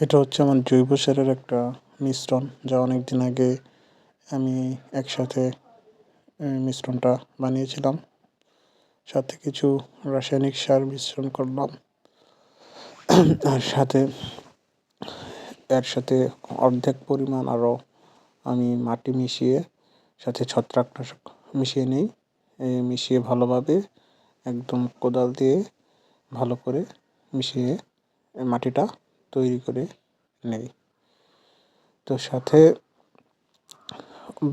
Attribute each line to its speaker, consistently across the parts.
Speaker 1: এটা হচ্ছে আমার জৈব সারের একটা মিশ্রণ, যা অনেকদিন আগে আমি একসাথে মিশ্রণটা বানিয়েছিলাম। সাথে কিছু রাসায়নিক সার মিশ্রণ করলাম। আর এর সাথে অর্ধেক পরিমাণ আরও আমি মাটি মিশিয়ে সাথে ছত্রাকনাশক মিশিয়ে নিই। মিশিয়ে ভালোভাবে একদম কোদাল দিয়ে ভালো করে মিশিয়ে মাটিটা তৈরি করে নেই। তো সাথে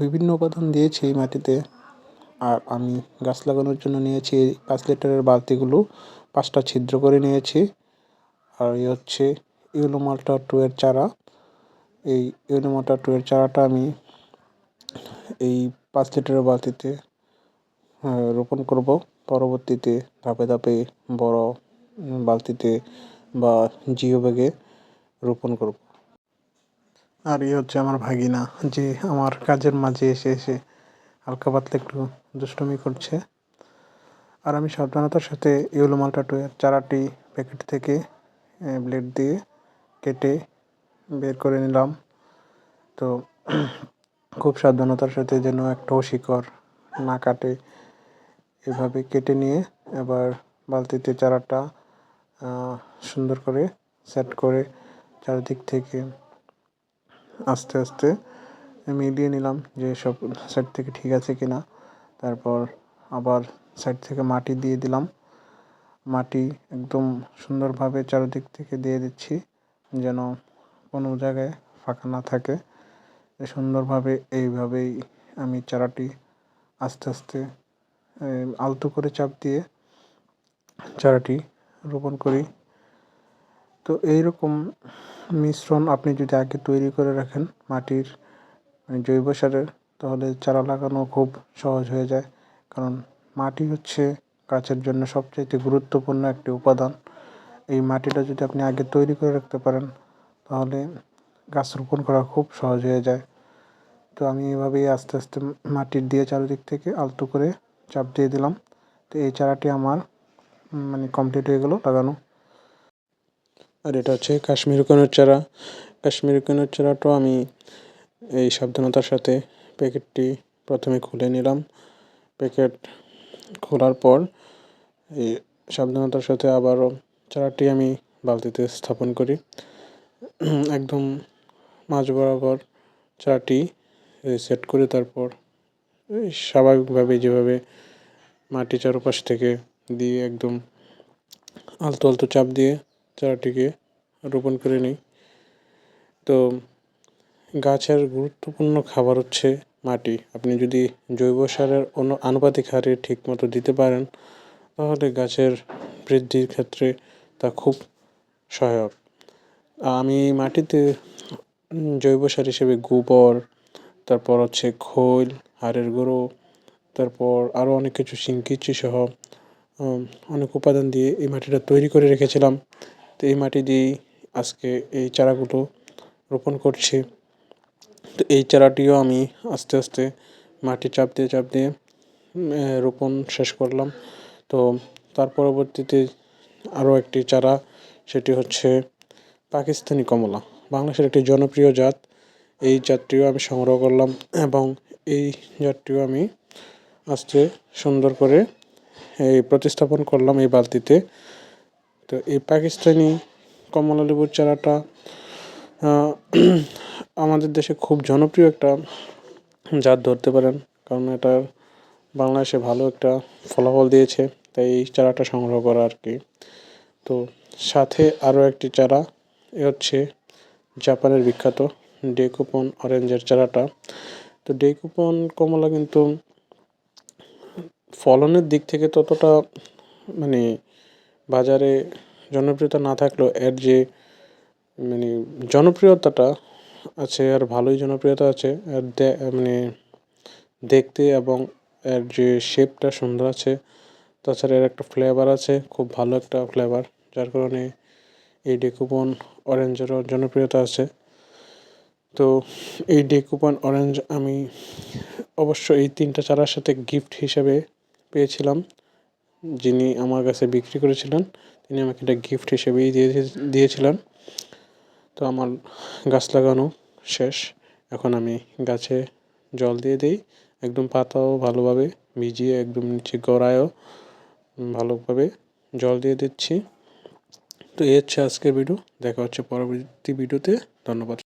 Speaker 1: বিভিন্ন উপাদান দিয়েছি এই মাটিতে। আর আমি গাছ লাগানোর জন্য নিয়েছি এই 5 লিটারের বালতিগুলো 5টা ছিদ্র করে নিয়েছি। আর এই হচ্ছে ইয়েলো মাল্টা 2 এর চারা। এই ইয়েলো মাল্টা 2 এর চারাটা আমি এই 5 লিটারের বালতিতে রোপণ করব। পরবর্তীতে ধাপে ধাপে বড় বালতিতে বা জিও ব্যাগে রোপণ করব। আর এই হচ্ছে আমার ভাগিনা, যে আমার কাজের মাঝে এসে হালকা পাতলা একটু দুষ্টুমি করছে। আর আমি সাবধানতার সাথে ইয়েলো মাল্টা 2 এর চারাটি প্যাকেট থেকে ব্লেড দিয়ে কেটে বের করে নিলাম। তো খুব সাবধানতার সাথে যেন একটাও শিকড় না কাটে, এভাবে কেটে নিয়ে এবার বালতিতে চারাটা সুন্দর করে সেট করে চারিদিক থেকে আস্তে আস্তে মিলিয়ে নিলাম যে সব সাইড থেকে ঠিক আছে কিনা। তারপর আবার সাইড থেকে মাটি দিয়ে দিলাম। মাটি একদম সুন্দরভাবে চারিদিক থেকে দিয়ে দিচ্ছি, যেন কোনো জায়গায় ফাঁকা না থাকে। সুন্দরভাবে এইভাবেই আমি চারাটি আস্তে আস্তে আলতো করে চাপ দিয়ে চারাটি রোপণ করি। তো এইরকম মিশ্রণ আপনি যদি আগে তৈরি করে রাখেন মাটির জৈব সারের, তাহলে চারা লাগানো খুব সহজ হয়ে যায়। কারণ মাটি হচ্ছে গাছের জন্য সবচাইতে গুরুত্বপূর্ণ একটি উপাদান। এই মাটিটা যদি আপনি আগে তৈরি করে রাখতে পারেন, তাহলে গাছ রোপণ করা খুব সহজ হয়ে যায়। তো আমি এভাবেই আস্তে আস্তে মাটি দিয়ে চারিদিক থেকে আলতো করে চাপ দিয়ে দিলাম। তো এই চারাটি আমার কমপ্লিট হয়ে গেল লাগানো। আর এটা হচ্ছে কাশ্মীরি কনের চারা। কাশ্মীরি কনের চারাটাও আমি এই সাবধানতার সাথে প্যাকেটটি প্রথমে খুলে নিলাম। প্যাকেট খোলার পর এই সাবধানতার সাথে আবারও চারাটি আমি বালতিতে স্থাপন করি। একদম মাঝ বরাবর চারাটি সেট করে তারপর স্বাভাবিকভাবে যেভাবে মাটি চারপাশ থেকে দিয়ে একদম আলতো আলতো চাপ দিয়ে চারাটিকে রোপণ করে নিই। তো গাছের গুরুত্বপূর্ণ খাবার হচ্ছে মাটি। আপনি যদি জৈব সারের আনুপাতিক হারে ঠিকমতো দিতে পারেন, তাহলে গাছের বৃদ্ধির ক্ষেত্রে তা খুব সহায়ক। আমি মাটিতে জৈব সার হিসেবে গোবর, তারপর হচ্ছে খৈল, হাড়ের গুঁড়ো, তারপর আরও অনেক কিছু শিংকুচি সহ অনেক উপাদান দিয়ে এই মাটিটা তৈরি করে রেখেছিলাম। তো এই মাটি দিয়েই আজকে এই চারাগুলো রোপণ করছি। তো এই চারাটিও আমি আস্তে আস্তে মাটি চাপ দিয়ে রোপণ শেষ করলাম। তো তার পরবর্তীতে আরও একটি চারা, সেটি হচ্ছে পাকিস্তানি কমলা, বাংলাদেশের একটি জনপ্রিয় জাত। এই জাতটিও আমি সংগ্রহ করলাম এবং এই জাতটিও আমি আস্তে সুন্দর করে প্রতিস্থাপন করলাম এই বালতিতে। তো এই পাকিস্তানি কমলা লেবুর চারাটা আমাদের দেশে খুব জনপ্রিয় একটা জাত ধরতে পারেন, কারণ এটা বাংলাদেশে ভালো একটা ফলাফল দিয়েছে, তাই এই চারাটা সংগ্রহ করা আর কি। তো সাথে আরও একটি চারা, এ হচ্ছে জাপানের বিখ্যাত ডেকুপন অরেঞ্জের চারাটা। তো ডেকুপন কমলা কিন্তু ফলনের দিক থেকে ততটা বাজারে জনপ্রিয়তা না থাকলেও এর যে জনপ্রিয়তাটা আছে, আর ভালোই জনপ্রিয়তা আছে। এর দেখতে এবং এর যে শেপটা সুন্দর আছে, তাছাড়া এর একটা ফ্লেভার আছে, খুব ভালো একটা ফ্লেভার, যার কারণে এই ডেকুপন অরেঞ্জেরও জনপ্রিয়তা আছে। তো এই ডেকুপন অরেঞ্জ আমি অবশ্য এই 3টা চারার সাথে গিফট হিসেবে পেয়েছিলাম। যিনি আমার কাছে বিক্রি করেছিলেন, তিনি আমাকে এটা গিফট হিসেবেই দিয়েছিলেন। তো আমার গাছ লাগানো শেষ। এখন আমি গাছে জল দিয়ে দিই, একদম পাতাও ভালোভাবে ভিজিয়ে একদম নিচে গোড়ায়ও ভালোভাবে জল দিয়ে দিচ্ছি। তো এই হচ্ছে আজকের ভিডিও। দেখা হচ্ছে পরবর্তী ভিডিওতে। ধন্যবাদ।